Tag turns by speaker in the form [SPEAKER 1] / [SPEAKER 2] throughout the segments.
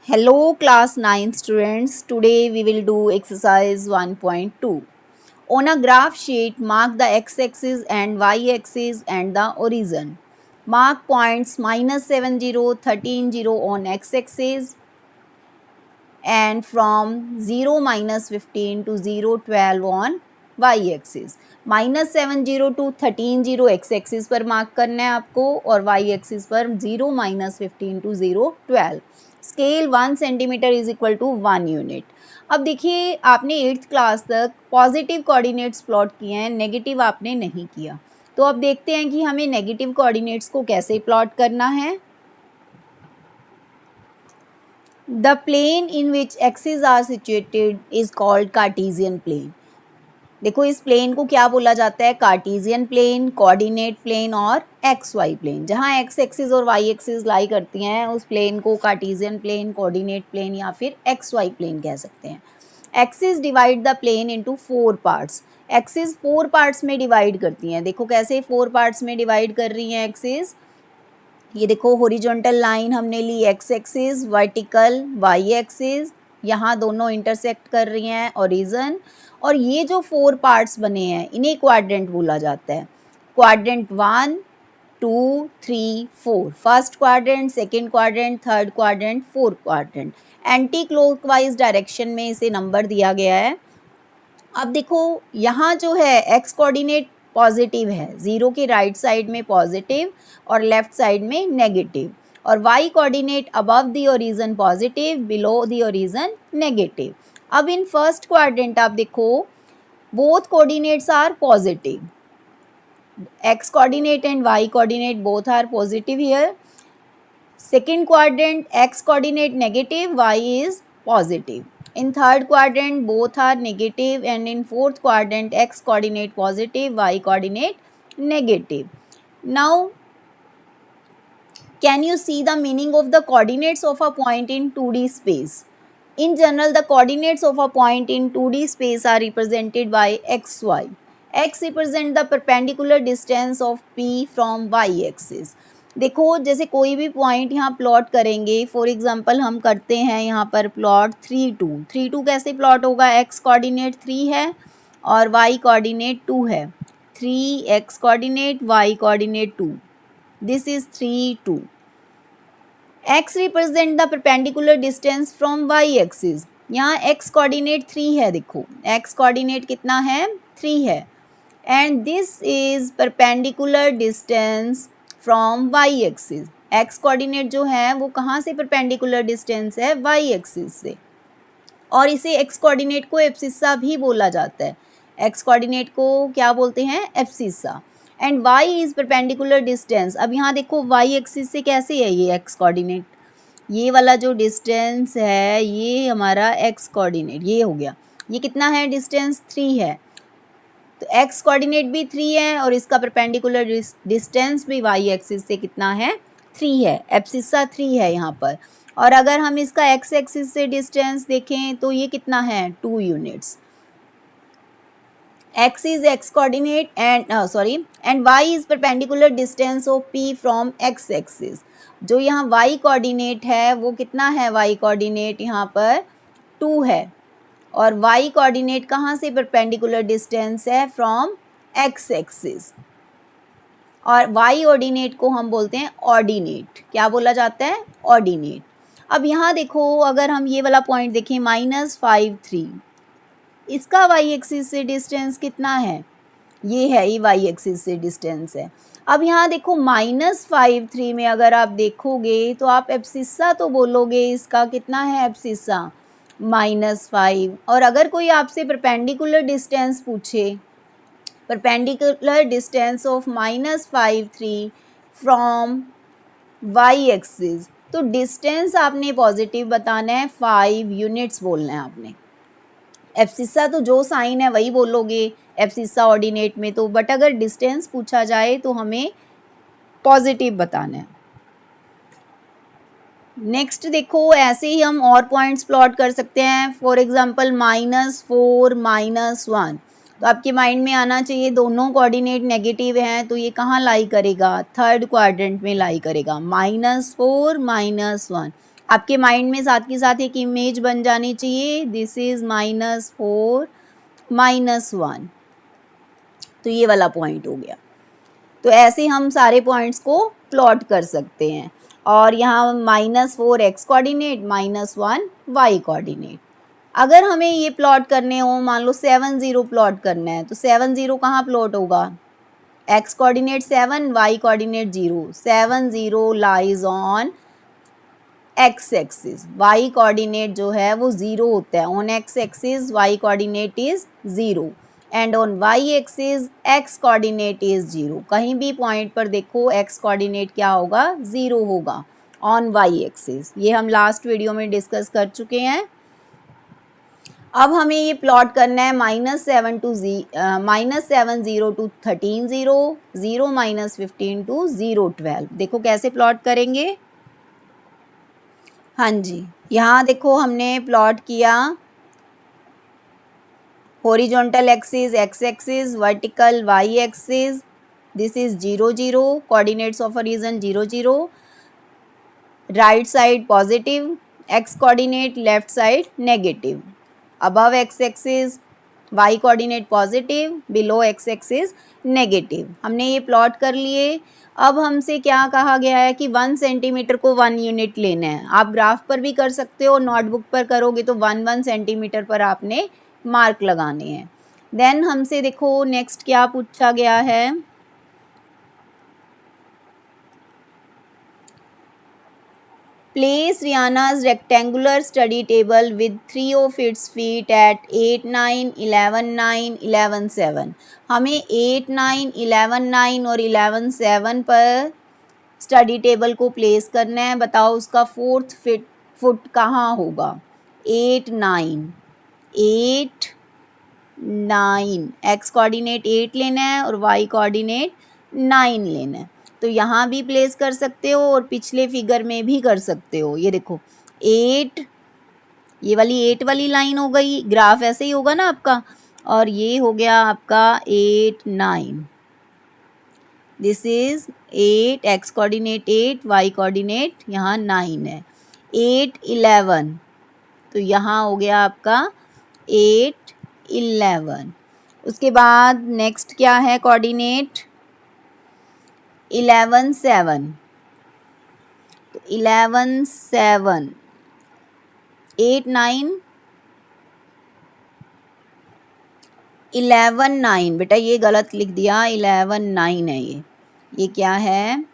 [SPEAKER 1] Hello class 9 students. Today we will do exercise 1.2. On a graph sheet, mark the x-axis and y-axis and the origin. Mark points minus 70, 13, 0 on x-axis and from 0 minus 15 to 0 12 on y-axis. -70 to 13 0 x-axis पर mark करना है आपको और y-axis पर 0 minus 15 to 0 12. Scale 1 centimetre is equal to 1 unit. अब देखिए आपने 8th class तक पॉजिटिव कोऑर्डिनेट्स प्लॉट किए हैं, नेगेटिव आपने नहीं किया. तो अब देखते हैं कि हमें नेगेटिव कोऑर्डिनेट्स को कैसे प्लॉट करना है. The plane in which axes are situated is called Cartesian plane. देखो इस प्लेन को क्या बोला जाता है, कार्टेशियन प्लेन, कोऑर्डिनेट प्लेन और एक्स वाई प्लेन. जहाँ एक्स एक्सिस और वाई एक्सिस लाई करती हैं उस प्लेन को कार्टेशियन प्लेन, कोऑर्डिनेट प्लेन या फिर एक्स वाई प्लेन कह सकते हैं. Axis divide the plane into 4 parts. Axis 4 parts में डिवाइड करती हैं. देखो कैसे 4 पार्ट्स में डिवाइड कर रही हैं एक्सिस. ये देखो हॉरिजॉन्टल लाइन हमने ली X axis, vertical Y axis, यहाँ दोनों इंटरसेक्ट कर रही हैं ओरिजिन. और ये जो 4 पार्ट्स बने हैं इन्हें क्वाड्रेंट बोला जाता है. Quadrant 1 2 3 4, first quadrant, second quadrant, third quadrant, fourth quadrant. Anti clockwise direction में इसे नंबर दिया गया है. अब देखो यहाँ जो है एक्स कोऑर्डिनेट पॉजिटिव है, ज़ीरो के राइट साइड में पॉजिटिव और लेफ्ट साइड में नेगेटिव, और y coordinate above the origin positive, below the origin negative. अब इन फर्स्ट क्वाड्रेंट आप देखो both coordinates are positive. X coordinate and y coordinate both are positive here. Second quadrant x coordinate negative, y is positive. In third quadrant both are negative, and in fourth quadrant x coordinate positive, y coordinate negative. Now can you see the meaning of the coordinates of a point in 2D space? In general the coordinates of a point in 2D space are represented by x, y. X represent the perpendicular distance of P from y axis. देखो जैसे कोई भी point यहाँ plot करेंगे, for example हम करते हैं यहाँ पर प्लॉट 3 2 कैसे प्लॉट होगा. एक्स कोऑर्डिनेट 3 है और वाई कोऑर्डिनेट 2 है. 3 x coordinate, y coordinate 2. This is 3 2. X represent the perpendicular distance from y axis. यहाँ एक्स कोऑर्डिनेट 3 है. देखो एक्स कोऑर्डिनेट कितना है, 3 है. And this is perpendicular distance from y axis. X coordinate जो है वो कहाँ से परपेंडिकुलर डिस्टेंस है, वाई एक्सिस से. और इसे एक्स कोऑर्डिनेट को एब्सिस्सा भी बोला जाता है. एक्स कोऑर्डिनेट को क्या बोलते हैं, abscissa. And y is perpendicular distance. अब यहाँ देखो वाई एक्सिस से कैसे है ये एक्स कोऑर्डिनेट, ये वाला जो डिस्टेंस है ये हमारा एक्स कोऑर्डिनेट ये हो गया. ये कितना है डिस्टेंस, 3 है. तो एक्स कोऑर्डिनेट भी 3 है और इसका परपेंडिकुलर डिस्टेंस भी वाई एक्सिस से कितना है, 3 है. एब्सिस्सा 3 है यहाँ पर. और अगर हम इसका एक्स एक्सिस से डिस्टेंस देखें तो ये कितना है, 2 units. x is x coordinate and y is perpendicular distance of p from x axis. जो यहाँ y कोऑर्डिनेट है वो कितना है, y कोऑर्डिनेट यहाँ पर 2 है और y कोऑर्डिनेट कहाँ से परपेंडिकुलर डिस्टेंस है, फ्रॉम x एक्सिस. और y ऑर्डिनेट को हम बोलते हैं ऑर्डिनेट. क्या बोला जाता है, ऑर्डिनेट. अब यहाँ देखो अगर हम ये वाला पॉइंट देखें -5 3, इसका y एक्सिस से डिस्टेंस कितना है, ये है, ये y एक्सिस से डिस्टेंस है. अब यहाँ देखो -5 3 में अगर आप देखोगे तो आप एब्सिस्सा तो बोलोगे, इसका कितना है एब्सिस्सा, -5. और अगर कोई आपसे परपेंडिकुलर डिस्टेंस पूछे, perpendicular distance of -5 3 from y axis, तो डिस्टेंस आपने पॉजिटिव बताना है, 5 यूनिट्स बोलना है आपने. एब्सिस्सा तो जो साइन है वही बोलोगे एब्सिस्सा ऑर्डिनेट में तो, बट अगर डिस्टेंस पूछा जाए तो हमें पॉजिटिव बताना है. नेक्स्ट देखो ऐसे ही हम और पॉइंट्स प्लॉट कर सकते हैं. फॉर एग्जांपल -4 -1, तो आपके माइंड में आना चाहिए दोनों कोऑर्डिनेट नेगेटिव हैं तो ये कहाँ लाई करेगा, थर्ड क्वाड्रेंट में लाई करेगा. -4 -1. आपके माइंड में साथ के साथ एक इमेज बन जानी चाहिए, दिस इज -4 -1, तो ये वाला पॉइंट हो गया। तो ऐसे हम सारे पॉइंट्स को प्लॉट कर सकते हैं। और यहाँ -4 x कोऑर्डिनेट, -1 y कोऑर्डिनेट। अगर हमें ये प्लॉट करने हो, मान लो 7 0 प्लॉट करना है, तो 7 0 कहाँ प्लॉट होगा? x coordinate 7, y coordinate 0, 7 0 lies on x axis, y coordinate जो है वो 0 होता है, on x axis y coordinate is 0 and on y axis x coordinate is 0। कहीं भी पॉइंट पर देखो x कोऑर्डिनेट क्या होगा? 0 होगा ऑन y एक्सिस। ये हम लास्ट वीडियो में डिस्कस कर चुके हैं। अब हमें ये प्लॉट करना है -7 to -7 0 to 13 0, 0 -15 to 0 12। देखो कैसे प्लॉट करेंगे। हाँ जी, यहाँ देखो हमने प्लॉट किया horizontal axis x axis, vertical y axis, this is 0 0, coordinates of a region 0 0, right side positive, x coordinate, left side negative, above x axis y coordinate positive, below x axis negative. हमने ये plot कर लिए। अब हमसे क्या कहा गया है कि 1 सेंटीमीटर को 1 यूनिट लेना है। आप ग्राफ पर भी कर सकते हो, नोटबुक पर करोगे तो 1 सेंटीमीटर पर आपने मार्क लगाने हैं। देन हमसे देखो नेक्स्ट क्या पूछा गया है, Place Rihanna's rectangular study table with 3 of its feet at 8 9 11 9 11 7। हमें 8 9 11 9 और 11 7 पर स्टडी टेबल को प्लेस करना है। बताओ उसका 4th फुट कहाँ होगा? 8 9 8 9, x कोऑर्डिनेट 8 लेना है और y कोऑर्डिनेट 9 लेना है। तो यहाँ भी प्लेस कर सकते हो और पिछले फिगर में भी कर सकते हो। ये देखो 8, ये वाली 8 वाली लाइन हो गई, ग्राफ ऐसे ही होगा ना आपका, और ये हो गया आपका 8 9, this is 8, x coordinate 8, y coordinate यहाँ 9 है। 8 11, तो यहाँ हो गया आपका 8 11। उसके बाद नेक्स्ट क्या है कोऑर्डिनेट? 11 7, तो 11 7, 8 9 11 9, बेटा ये गलत लिख दिया, 11 9 है ये क्या है?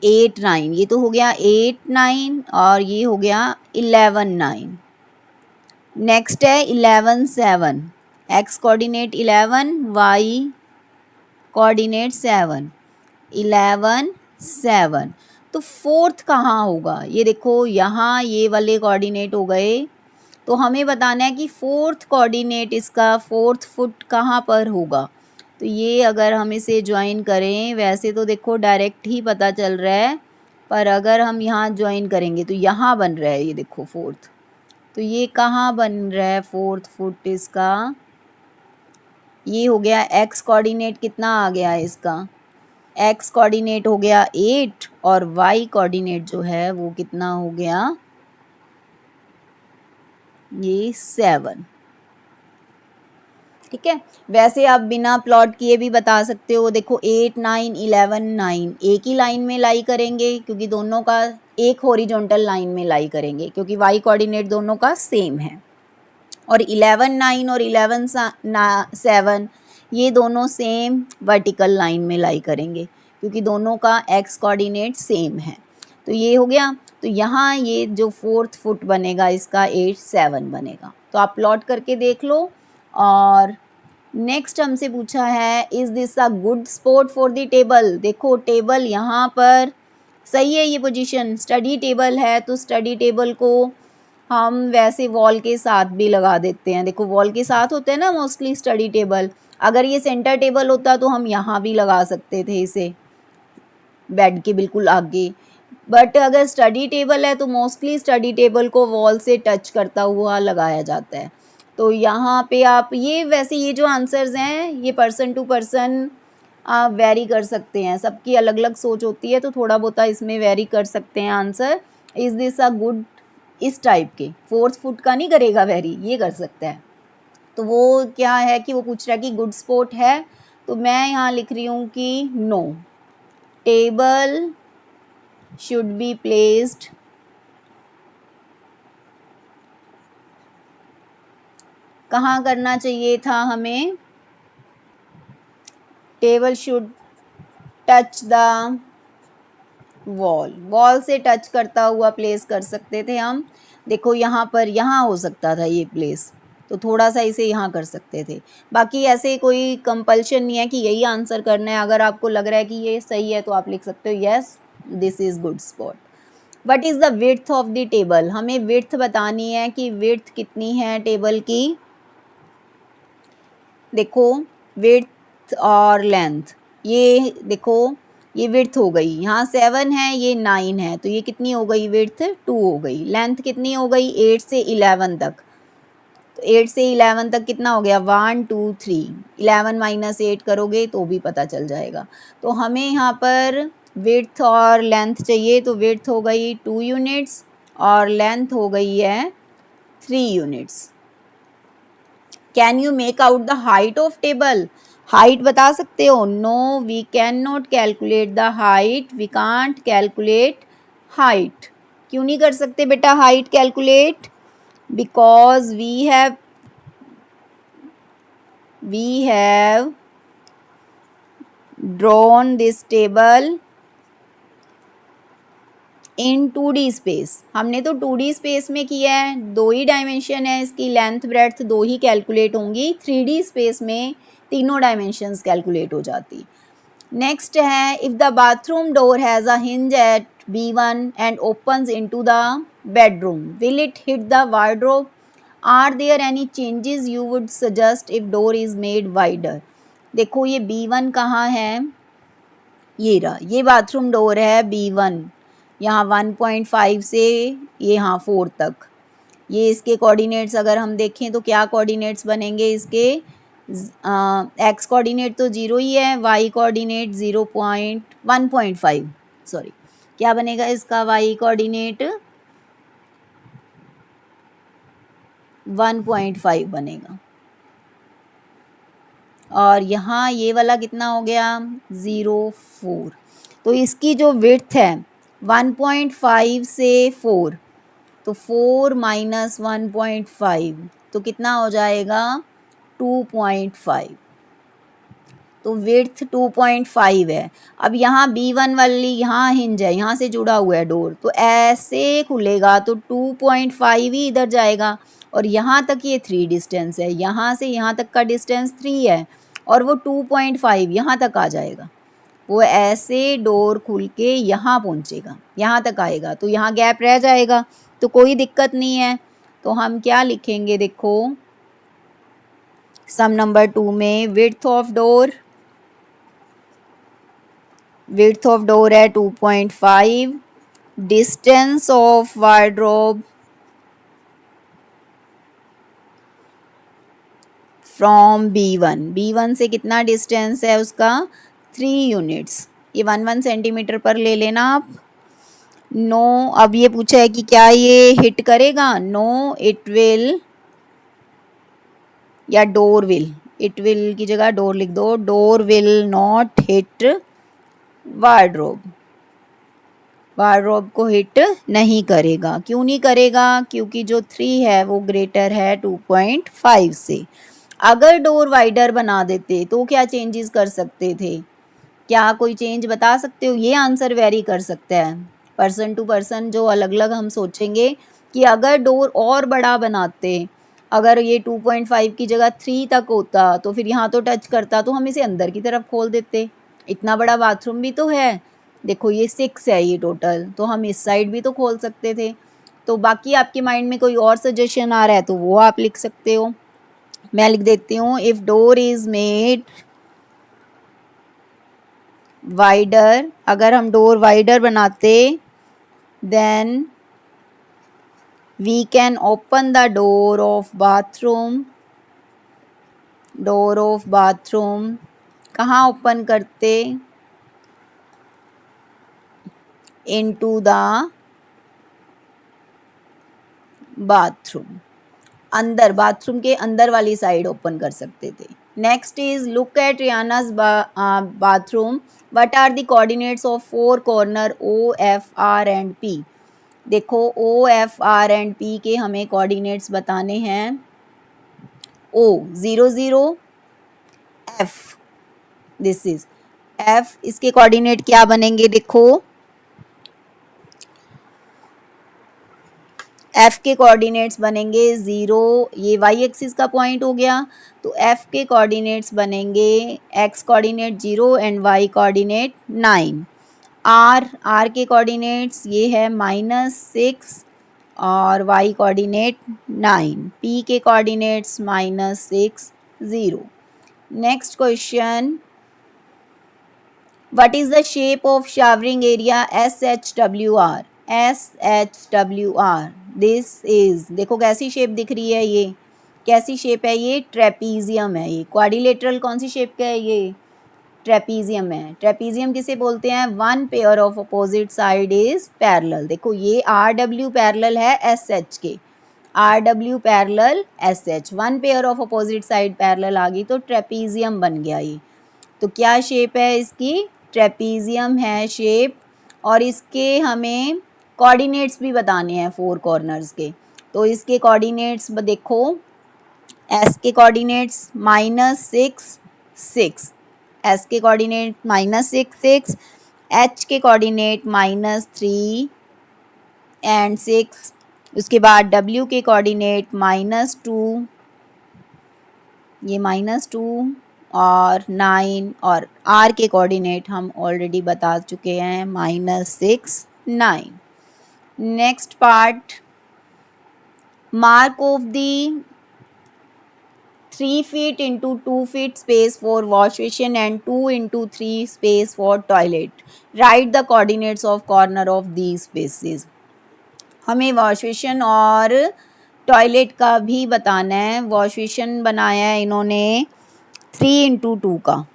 [SPEAKER 1] 8 9, ये तो हो गया 8 9 और ये हो गया 11 9। नेक्स्ट है 11 7, x कोऑर्डिनेट 11, y कोऑर्डिनेट 7, 11 7। तो 4th कहाँ होगा? ये देखो यहाँ ये वाले कोऑर्डिनेट हो गए, तो हमें बताना है कि 4th कोऑर्डिनेट इसका 4th फुट कहाँ पर होगा। तो ये अगर हम इसे ज्वाइन करें, वैसे तो देखो डायरेक्ट ही पता चल रहा है, पर अगर हम यहाँ ज्वाइन करेंगे तो यहाँ बन रहा है, ये देखो 4th, तो ये कहाँ बन रहा है 4th फुट इसका? ये हो गया x कोऑर्डिनेट कितना आ गया इसका? x कोऑर्डिनेट हो गया 8 और y कोऑर्डिनेट जो है वो कितना हो गया? ये 7। ठीक है, वैसे आप बिना प्लॉट किए भी बता सकते हो। देखो 8 9 11 9 एक ही लाइन में लाई करेंगे, क्योंकि दोनों का एक हॉरिजॉन्टल लाइन में लाई करेंगे, क्योंकि y कोऑर्डिनेट दोनों का सेम है। और 11 9 और 11 7 ये दोनों सेम वर्टिकल लाइन में लाई करेंगे, क्योंकि दोनों का x कोऑर्डिनेट सेम है। तो ये हो गया। तो यहाँ ये जो 4th फुट बनेगा इसका 8 7 बनेगा। तो आप प्लॉट करके देख लो। और नेक्स्ट हमसे पूछा है, is this a good spot for the table? देखो टेबल यहाँ पर सही है, ये पोजीशन स्टडी टेबल है, तो स्टडी टेबल को हम वैसे वॉल के साथ भी लगा देते हैं। देखो वॉल के साथ होते हैं ना मोस्टली स्टडी टेबल। अगर ये सेंटर टेबल होता तो हम यहाँ भी लगा सकते थे इसे, बेड के बिल्कुल आगे। बट अगर स्टडी टेबल है तो मोस्टली स्टडी टेबल को वॉल से टच करता हुआ लगाया जाता है। तो यहाँ पे आप ये वैसे ये जो आंसर्स हैं ये पर्सन टू पर्सन आप वेरी कर सकते हैं, सबकी अलग अलग सोच होती है, तो थोड़ा बहुत इसमें वेरी कर सकते हैं answer. Is this a good, इस टाइप के 4th फुट का नहीं करेगा वेरी, ये कर सकता है। तो वो क्या है कि वो पूछ रहा है कि गुड स्पोर्ट है, तो मैं यहाँ लिख रही हूँ कि no, table should be placed कहाँ करना चाहिए था हमें, table should touch the wall, wall से टच करता हुआ प्लेस कर सकते थे हम। देखो यहाँ पर, यहाँ हो सकता था ये प्लेस, तो थोड़ा सा इसे यहाँ कर सकते थे। बाकी ऐसे कोई कंपल्शन नहीं है कि यही आंसर करना है। अगर आपको लग रहा है कि ये सही है तो आप लिख सकते हो yes this is good spot. What is the width of the table, हमें विड्थ बतानी है कि विड्थ कितनी है टेबल की। देखो विड्थ और लेंथ, ये देखो ये विड्थ हो गई, यहाँ 7 है, ये 9 है, तो ये कितनी हो गई, विड्थ 2 हो गई। लेंथ कितनी हो गई, 8 से 11 तक, तो 8 से 11 तक कितना हो गया, 1 2 3, 11 माइनस 8 करोगे तो भी पता चल जाएगा। तो हमें यहाँ पर विड्थ और लेंथ चाहिए, तो विड्थ हो गई 2 यूनिट्स और लेंथ हो गई है 3 units. Can you make out the height of table, height बता सकते हो, no we can not calculate the height, we can't calculate height. क्यों नहीं कर सकते बेटा height calculate, because we have drawn this table in 2D space, हमने तो 2D स्पेस में किया है, 2 ही डायमेंशन है इसकी, लेंथ ब्रेड्थ 2 ही कैलकुलेट होंगी। 3D स्पेस में तीनों डायमेंशंस कैलकुलेट हो जाती। नेक्स्ट है, if the bathroom door has a hinge at B1 and opens into the bedroom, will it hit the wardrobe, are there any changes you would suggest if door is made wider. देखो ये B1 कहाँ है, ये रहा, ये bathroom door है B1, यहाँ 1.5 से ये यहाँ 4 तक। ये इसके कोऑर्डिनेट्स अगर हम देखें तो क्या कोऑर्डिनेट्स बनेंगे इसके, एक्स कोऑर्डिनेट तो 0 ही है, वाई कोऑर्डिनेट 1.5, सॉरी क्या बनेगा इसका वाई कोऑर्डिनेट 1.5 बनेगा, और यहाँ ये वाला कितना हो गया 0.4। तो इसकी जो विड्थ है 1.5 से 4, तो 4 माइनस 1.5 तो कितना हो जाएगा 2.5, तो विड्थ 2.5 है। अब यहाँ B1 वाली यहाँ हिंज है, यहाँ से जुड़ा हुआ है डोर, तो ऐसे खुलेगा तो 2.5 ही इधर जाएगा, और यहाँ तक ये 3 डिस्टेंस है, यहाँ से यहाँ तक का डिस्टेंस 3 है, और वो 2.5 यहाँ तक आ जाएगा। वो ऐसे डोर खुल के यहाँ पहुँचेगा, यहाँ तक आएगा, तो यहाँ गैप रह जाएगा, तो कोई दिक्कत नहीं है। तो हम क्या लिखेंगे, देखो सम नंबर 2 में विड्थ ऑफ डोर है 2.5, distance of wardrobe from B1 से कितना डिस्टेंस है उसका 3 यूनिट्स, ये 1 सेंटीमीटर पर ले लेना आप। नो, अब ये पूछा है कि क्या ये हिट करेगा, नो इट विल, या डोर विल, इट विल की जगह डोर लिख दो, door will not hit wardrobe, wardrobe को हिट नहीं करेगा। क्यों नहीं करेगा, क्योंकि जो 3 है वो ग्रेटर है 2.5 से। अगर डोर वाइडर बना देते तो क्या चेंजेस कर सकते थे, क्या कोई चेंज बता सकते हो, ये आंसर वेरी कर सकता है पर्सन टू पर्सन, जो अलग अलग हम सोचेंगे कि अगर डोर और बड़ा बनाते, अगर ये 2.5 की जगह 3 तक होता तो फिर यहाँ तो टच करता, तो हम इसे अंदर की तरफ खोल देते, इतना बड़ा बाथरूम भी तो है। देखो ये 6 है ये टोटल, तो हम इस साइड भी तो खोल सकते थे। तो बाकी आपके माइंड में कोई और सजेशन आ रहा है तो वो आप लिख सकते हो। मैं लिख देती हूँ, if door is made wider, अगर हम डोर वाइडर बनाते, then we can open the door of bathroom कहाँ ओपन करते? इनटू द बाथरूम, अंदर, बाथरूम के अंदर वाली साइड ओपन कर सकते थे। Next is look at Riana's bathroom, what are the coordinates of four corner O F R and P. देखो O F R and P के हमें कोऑर्डिनेट्स बताने हैं। O 0 0, F this is F, इसके कोऑर्डिनेट क्या बनेंगे? देखो एफ के कोऑर्डिनेट्स बनेंगे 0, ये वाई एक्सिस का पॉइंट हो गया, तो एफ के कोऑर्डिनेट्स बनेंगे x coordinate 0 and y coordinate 9। R के कोऑर्डिनेट्स ये है -6 और वाई कोऑर्डिनेट 9। पी के coordinates -6 0। Next question, what is the shape of showering area SHWR? SHWR this is, देखो कैसी शेप दिख रही है, ये कैसी शेप है? ये ट्रेपीजियम है। ये क्वाड्रिलेटरल कौन सी शेप का है? ये ट्रेपीजियम है। ट्रेपीजियम किसे बोलते हैं? One pair of opposite side is parallel. देखो ये RW पैरेलल है SH के, RW parallel SH, one pair of opposite side parallel आ गई तो ट्रेपीजियम बन गया ये। तो क्या शेप है इसकी? ट्रेपीजियम है शेप। और इसके हमें कोऑर्डिनेट्स भी बताने हैं फोर कॉर्नर्स के। तो इसके कोऑर्डिनेट्स देखो, एस के कोऑर्डिनेट्स -6 6, एस के कोऑर्डिनेट -6 6, एच के कोऑर्डिनेट -3 एंड 6, उसके बाद डब्ल्यू के कोऑर्डिनेट -2, ये -2 और 9, और आर के कोऑर्डिनेट हम ऑलरेडी बता चुके हैं -6 9। Next part, mark of the 3 feet into 2 feet space for wash basin and 2 into 3 space for toilet. Write the coordinates of corner of these spaces. हमें वॉश बेसिन और टॉयलेट का भी बताना है। वॉश बेसिन बनाया है इन्होंने 3x2 का,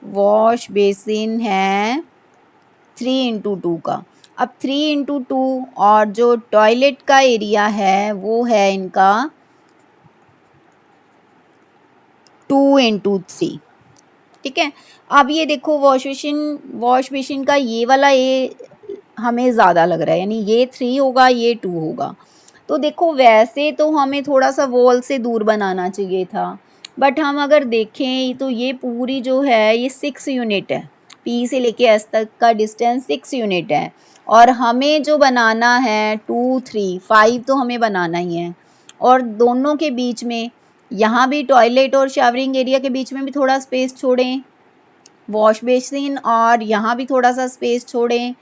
[SPEAKER 1] वॉश बेसिन है 3x2 का। अब 3x2 और जो टॉयलेट का एरिया है वो है इनका 2x3, ठीक है। अब ये देखो वॉश बेसिन का ये वाला ये हमें ज़्यादा लग रहा है, यानी ये 3 होगा, ये 2 होगा। तो देखो वैसे तो हमें थोड़ा सा वॉल से दूर बनाना चाहिए था, बट हम अगर देखें तो ये पूरी जो है ये 6 यूनिट है, पी से लेके एस तक का डिस्टेंस 6 यूनिट है, और हमें जो बनाना है 2 3 5 तो हमें बनाना ही है। और दोनों के बीच में, यहाँ भी टॉयलेट और शावरिंग एरिया के बीच में भी थोड़ा स्पेस छोड़ें, वॉश बेसिन और यहाँ भी थोड़ा सा स्पेस छोड़ें।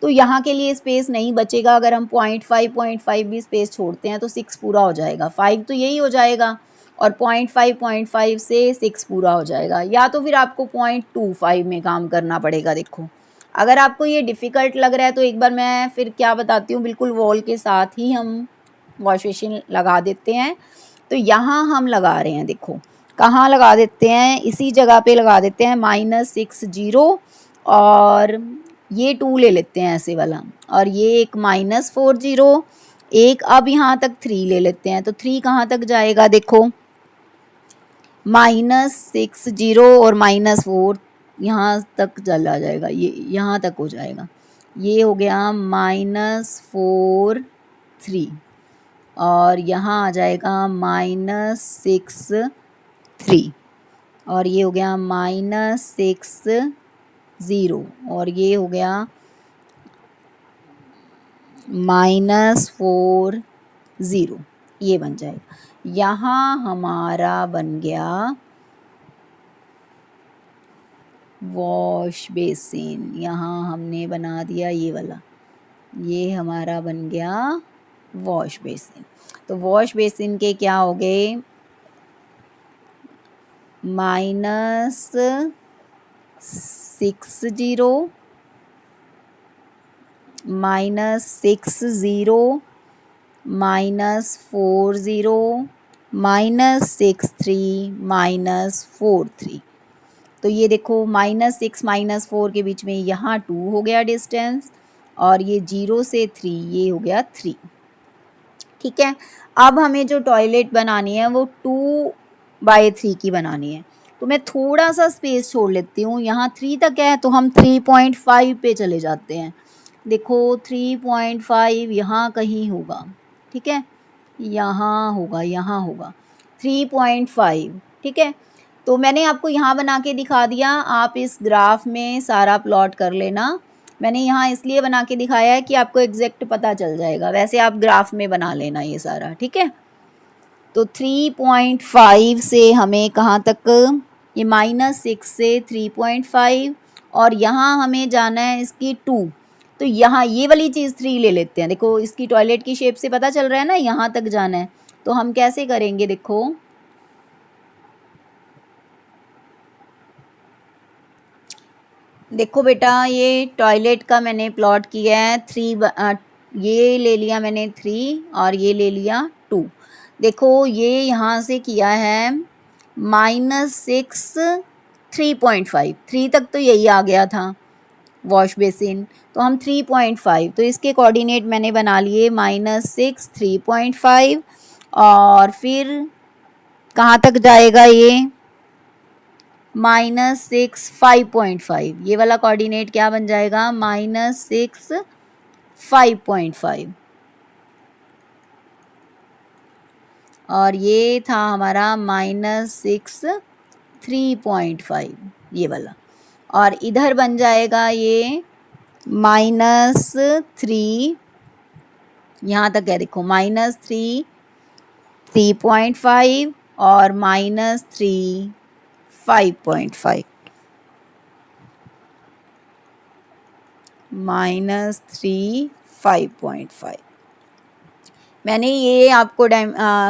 [SPEAKER 1] तो यहाँ के लिए स्पेस नहीं बचेगा, अगर हम 0.5 भी स्पेस छोड़ते हैं तो 6 पूरा हो जाएगा, 5 तो यही हो जाएगा, और 0.5 से 6 पूरा हो जाएगा, या तो फिर आपको 0.25 में काम करना पड़ेगा। देखो अगर आपको ये डिफ़िकल्ट लग रहा है तो एक बार मैं फिर क्या बताती हूँ, बिल्कुल वॉल के साथ ही हम वॉश बेसिन लगा देते हैं। तो यहाँ हम लगा रहे हैं, देखो कहाँ लगा देते हैं, इसी जगह पे लगा देते हैं -6 0, और ये 2 ले लेते हैं ऐसे वाला, और ये एक -4 0, एक अब यहाँ तक 3 ले लेते हैं। तो 3 कहाँ तक जाएगा? देखो -6 0 और -4 यहाँ तक चला जाएगा, ये यहाँ तक हो जाएगा, ये हो गया -4 3, और यहाँ आ जाएगा -6 3, और ये हो गया -6 0, और ये हो गया -4 0, ये बन जाएगा। यहाँ हमारा बन गया वॉश बेसिन, यहाँ हमने बना दिया ये वाला, ये हमारा बन गया वॉश बेसिन। तो वॉश बेसिन के क्या हो गए? -6 0, -6 0, -4 0, -6 3, -4 3। तो ये देखो -6 -4 के बीच में यहाँ 2 हो गया डिस्टेंस, और ये 0 से 3 ये हो गया 3। ठीक है, अब हमें जो टॉयलेट बनानी है वो 2/3 की बनानी है। तो मैं थोड़ा सा स्पेस छोड़ लेती हूँ, यहाँ 3 तक है तो हम 3.5 पे चले जाते हैं। देखो 3.5 यहाँ कहीं होगा, ठीक है, यहाँ होगा 3.5। ठीक है, तो मैंने आपको यहाँ बना के दिखा दिया, आप इस ग्राफ में सारा प्लॉट कर लेना। मैंने यहाँ इसलिए बना के दिखाया है कि आपको एग्जैक्ट पता चल जाएगा, वैसे आप ग्राफ में बना लेना ये सारा। ठीक है, तो 3.5 से हमें कहाँ तक, ये -6 से 3.5, और यहाँ हमें जाना है इसकी 2, तो यहाँ ये वाली चीज़ 3 ले लेते हैं। देखो इसकी टॉयलेट की शेप से पता चल रहा है ना, यहाँ तक जाना है, तो हम कैसे करेंगे, देखो बेटा, ये टॉयलेट का मैंने प्लॉट किया है 3, ये ले लिया मैंने 3 और ये ले लिया 2। देखो ये यहाँ से किया है -6 3.5, 3 तक तो यही आ गया था वॉश बेसिन, तो हम 3.5, तो इसके कोऑर्डिनेट मैंने बना लिए -6 3.5, और फिर कहाँ तक जाएगा ये -6 5.5, ये वाला कोऑर्डिनेट क्या बन जाएगा -6 5.5, और ये था हमारा -6 3.5 ये वाला, और इधर बन जाएगा ये -3, यहाँ तक है देखो -3 3.5 और -3 5.5, -3 5.5। मैंने ये आपको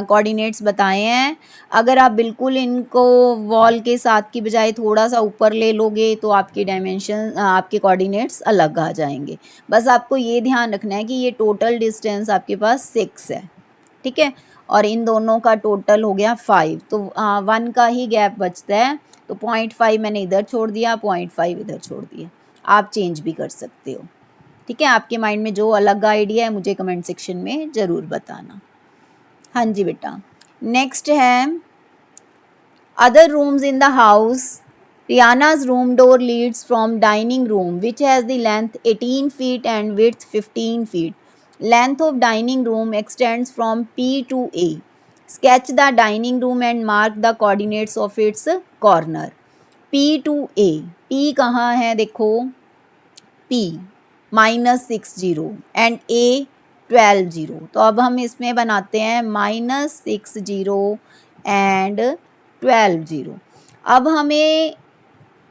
[SPEAKER 1] कोऑर्डिनेट्स बताए हैं। अगर आप बिल्कुल इनको वॉल के साथ की बजाय थोड़ा सा ऊपर ले लोगे तो आपके डायमेंशन, आपके कोऑर्डिनेट्स अलग आ जाएंगे। बस आपको ये ध्यान रखना है कि ये टोटल डिस्टेंस आपके पास 6 है, ठीक है, और इन दोनों का टोटल हो गया 5, तो 1 का ही गैप बचता है, तो 0.5 मैंने इधर छोड़ दिया, 0.5 इधर छोड़ दिया। आप चेंज भी कर सकते हो। ठीक है, आपके माइंड में जो अलग आइडिया है मुझे कमेंट सेक्शन में ज़रूर बताना। हाँ जी बेटा, नेक्स्ट है other rooms in the house. रियाना's room door leads from dining room which has the length 18 feet and width 15 feet. Length of dining room extends from P to A. Sketch the dining room and mark the coordinates of its corner. P to A. P कहाँ है देखो, P -60 and A 12 तो अब हम इसमें बनाते हैं -60 and 12। अब हमें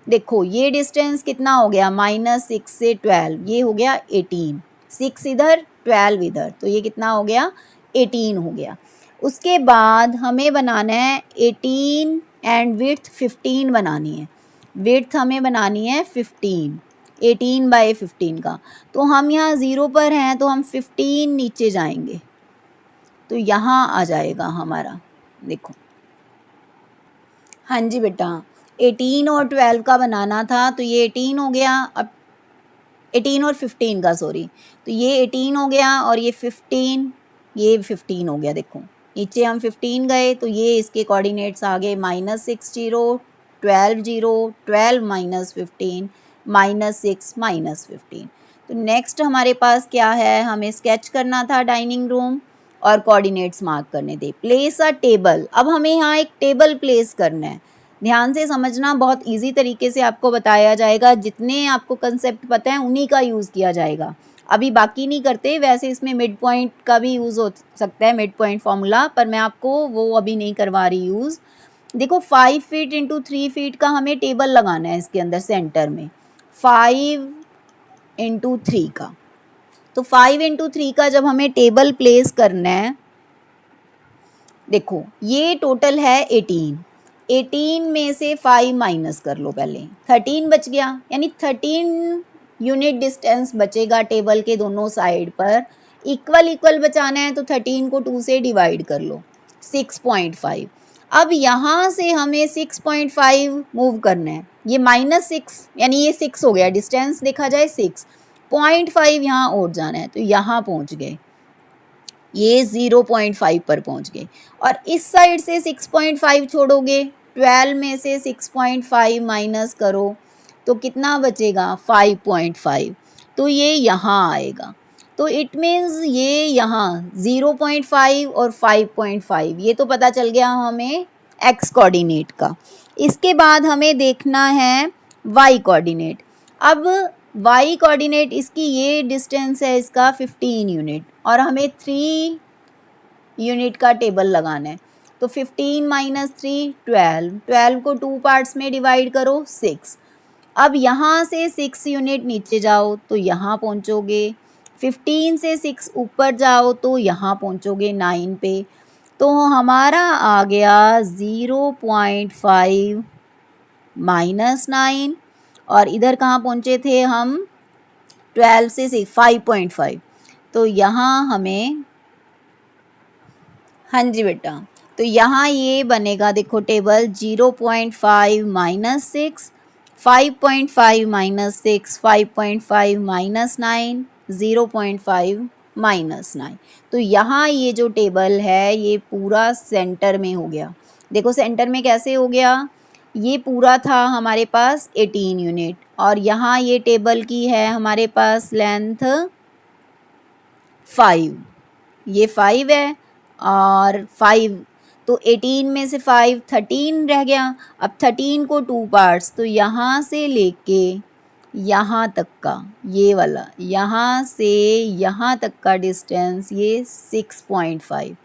[SPEAKER 1] देखो ये डिस्टेंस कितना हो गया, -6 से 12, ये हो गया 18, 6 इधर 12 इधर, तो ये कितना हो गया 18 हो गया। उसके बाद हमें बनाना है 18 एंड विड्थ 15 बनानी है। विड्थ हमें बनानी है 15, 18/15 का, तो हम यहाँ 0 पर हैं तो हम 15 नीचे जाएंगे तो यहाँ आ जाएगा हमारा, देखो। हाँ जी बेटा, 18 और 12 का बनाना था तो ये 18 हो गया, अब 18 और 15 का सॉरी, तो ये 18 हो गया और ये 15 हो गया। देखो नीचे हम 15 गए तो ये इसके कोऑर्डिनेट्स आ गए -60 12 12 -15 -6 -15। तो नेक्स्ट हमारे पास क्या है, हमें स्केच करना था डाइनिंग रूम और कोऑर्डिनेट्स मार्क करने थे। प्लेस अ टेबल, अब हमें यहाँ एक टेबल प्लेस करना है। ध्यान से समझना, बहुत इजी तरीके से आपको बताया जाएगा, जितने आपको कंसेप्ट पता है उन्हीं का यूज़ किया जाएगा, अभी बाकी नहीं करते। वैसे इसमें मिड पॉइंट का भी यूज़ हो सकता है, मिड पॉइंट फॉर्मूला, पर मैं आपको वो अभी नहीं करवा रही यूज़। देखो 5 फीट इंटू 3 फीट का हमें टेबल लगाना है इसके अंदर सेंटर में, 5 इंटू 3 का। तो 5 इंटू 3 का जब हमें टेबल प्लेस करना है, देखो ये टोटल है 18 में से 5 माइनस कर लो, पहले 13 बच गया, यानी 13 यूनिट डिस्टेंस बचेगा टेबल के दोनों साइड पर। इक्वल बचाना है तो 13 को 2 से डिवाइड कर लो, 6.5। अब यहाँ से हमें 6.5 मूव करना है, ये -6 यानी ये 6 हो गया, डिस्टेंस देखा जाए 6, 0.5 यहाँ और जाना है, तो यहाँ पहुँच गए, ये 0.5 पर पहुँच गए। और इस साइड से 6.5 छोड़ोगे, 12 में से 6.5 माइनस करो तो कितना बचेगा, 5.5, तो ये यहाँ आएगा। तो इट मीन्स ये यहाँ 0.5 और 5.5, ये तो पता चल गया हमें एक्स कोऑर्डिनेट का। इसके बाद हमें देखना है वाई कोऑर्डिनेट। अब वाई कोऑर्डिनेट, इसकी ये डिस्टेंस है इसका 15 यूनिट और हमें 3 यूनिट का टेबल लगाना है। तो 15 माइनस 3 12, 12 को 2 पार्ट्स में डिवाइड करो 6। अब यहाँ से 6 यूनिट नीचे जाओ तो यहाँ पहुँचोगे, 15 से 6 ऊपर जाओ तो यहाँ पहुँचोगे 9 पे। तो हमारा आ गया 0.5 माइनस 9, और इधर कहाँ पहुँचे थे हम, 12 से 5.5, तो यहाँ हमें, हाँ जी बेटा, तो यहाँ ये बनेगा, देखो table 0.5 minus 6, 5.5 minus 6, 5.5 minus 9, 0.5 minus 9। तो यहाँ ये जो टेबल है ये पूरा सेंटर में हो गया। देखो सेंटर में कैसे हो गया, ये पूरा था हमारे पास 18 यूनिट और यहाँ ये टेबल की है हमारे पास लेंथ 5, ये 5 है और 5, तो 18 में से 5 13 रह गया। अब 13 को 2 पार्ट्स, तो यहाँ से लेके यहाँ तक का, ये वाला यहाँ से यहाँ तक का डिस्टेंस ये 6.5,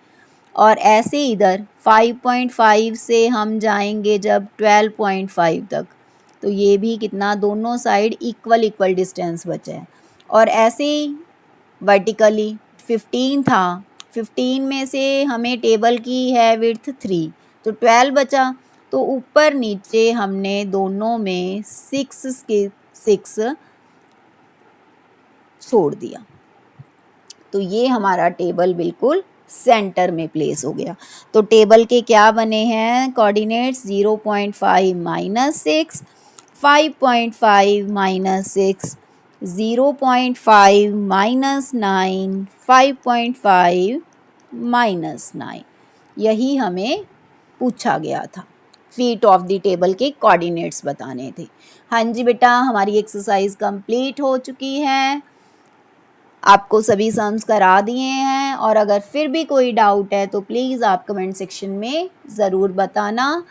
[SPEAKER 1] और ऐसे इधर 5.5 से हम जाएंगे जब 12.5 तक, तो ये भी कितना, दोनों साइड इक्वल डिस्टेंस बचा है। और ऐसे ही वर्टिकली 15 था, 15 में से हमें टेबल की है विड्थ 3, तो 12 बचा, तो ऊपर नीचे हमने दोनों में 6 के 6 छोड़ दिया, तो ये हमारा टेबल बिल्कुल सेंटर में प्लेस हो गया। तो टेबल के क्या बने हैं coordinates, 0.5 minus 6, 5.5 minus 6, 0.5 minus 9, 5.5 minus 9, यही हमें पूछा गया था। फीट ऑफ द टेबल के कोऑर्डिनेट्स बताने थे। हाँ जी बेटा, हमारी एक्सरसाइज कंप्लीट हो चुकी है, आपको सभी सम्स करा दिए हैं, और अगर फिर भी कोई डाउट है तो प्लीज़ आप कमेंट सेक्शन में ज़रूर बताना।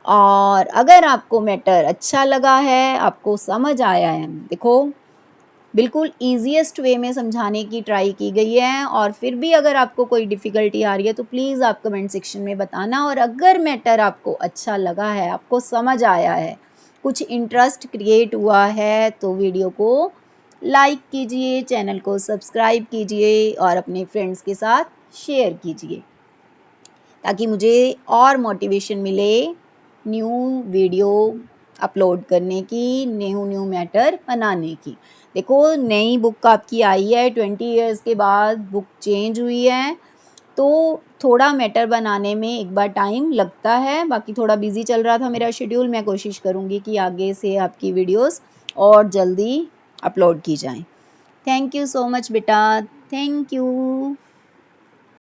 [SPEAKER 1] और अगर आपको मैटर अच्छा लगा है, आपको समझ आया है, देखो बिल्कुल ईजीएस्ट वे में समझाने की ट्राई की गई है, और फिर भी अगर आपको कोई डिफ़िकल्टी आ रही है तो प्लीज़ आप कमेंट सेक्शन में बताना। और अगर मैटर आपको अच्छा लगा है, आपको समझ आया है, कुछ इंटरेस्ट क्रिएट हुआ है, तो वीडियो को लाइक कीजिए, चैनल को सब्सक्राइब कीजिए और अपने फ्रेंड्स के साथ शेयर कीजिए, ताकि मुझे और मोटिवेशन मिले न्यू वीडियो अपलोड करने की, न्यू मैटर बनाने की। देखो नई बुक आपकी आई है, 20 इयर्स के बाद बुक चेंज हुई है, तो थोड़ा मैटर बनाने में एक बार टाइम लगता है, बाकी थोड़ा बिजी चल रहा था मेरा शेड्यूल। मैं कोशिश करूँगी कि आगे से आपकी वीडियोस और जल्दी अपलोड की जाएं। थैंक यू सो मच बेटा, थैंक यू।